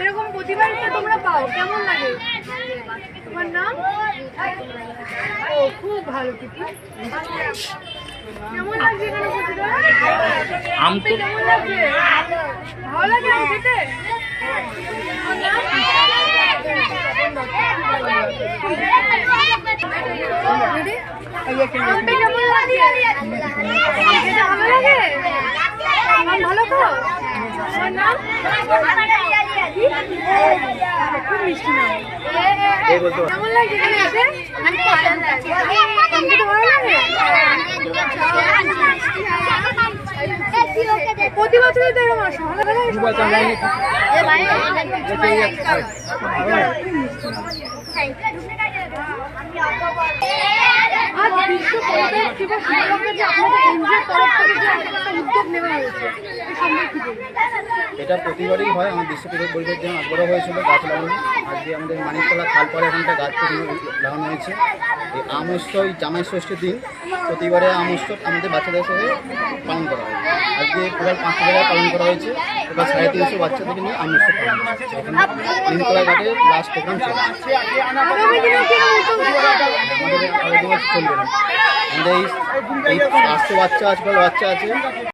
এরকম প্রতিবারই তো তোমরা পাও, কেমন লাগে? তোমার নাম? ও খুব ভালো পিপি। কেমন লাগছে এখানে প্রতিবার? আম তো কেমন লাগছে? ভালো লাগে আম খেতে? আমটা কেমন লাগে? আম খেতে ভালো লাগে? আম ভালো তো? আমার নাম? খুব মিষ্টি নাম। কেমন লাগছে এখানে এসে? আম খেতে ভালো লাগে? প্রতি বছরই তো এরকম আসো, ভালো লাগে? আজ বিশ্ব পরিবেশ দিবস উপলক্ষে আপনাদের এনজিওর তরফ থেকে যে একটা উদ্যোগ নেওয়া হয়েছে, এই সম্পর্কে কি বলবেন? এটা প্রতিবারই হয়। আমার বিশ্ব পরিবেশ যেমন আগ্রহ হয়েছিল গাছ লাগানো, আজকে আমাদের মানিকতলা খালপাড়ে এখানটা গাছ লাগানো হয়েছে। এই আম উৎসব, জামাই ষষ্ঠীর দিন প্রতিবারে আম উৎসব আমাদের বাচ্চাদের সাথে পালন করা হয়। আজকে টোটাল 5টা জায়গায় পালন করা হয়েছে। টোটাল 350 বাচ্চাদেরকে নিয়ে আম উৎসব পালন করা হচ্ছে। এখানে মানিকতলা ঘাটে লাস্ট প্রোগ্রাম ছিল। আগামী দিনেও কি এরকম উদ্যোগ নেওয়া হবে? আমাদের এই 500 বাচ্চা আছে।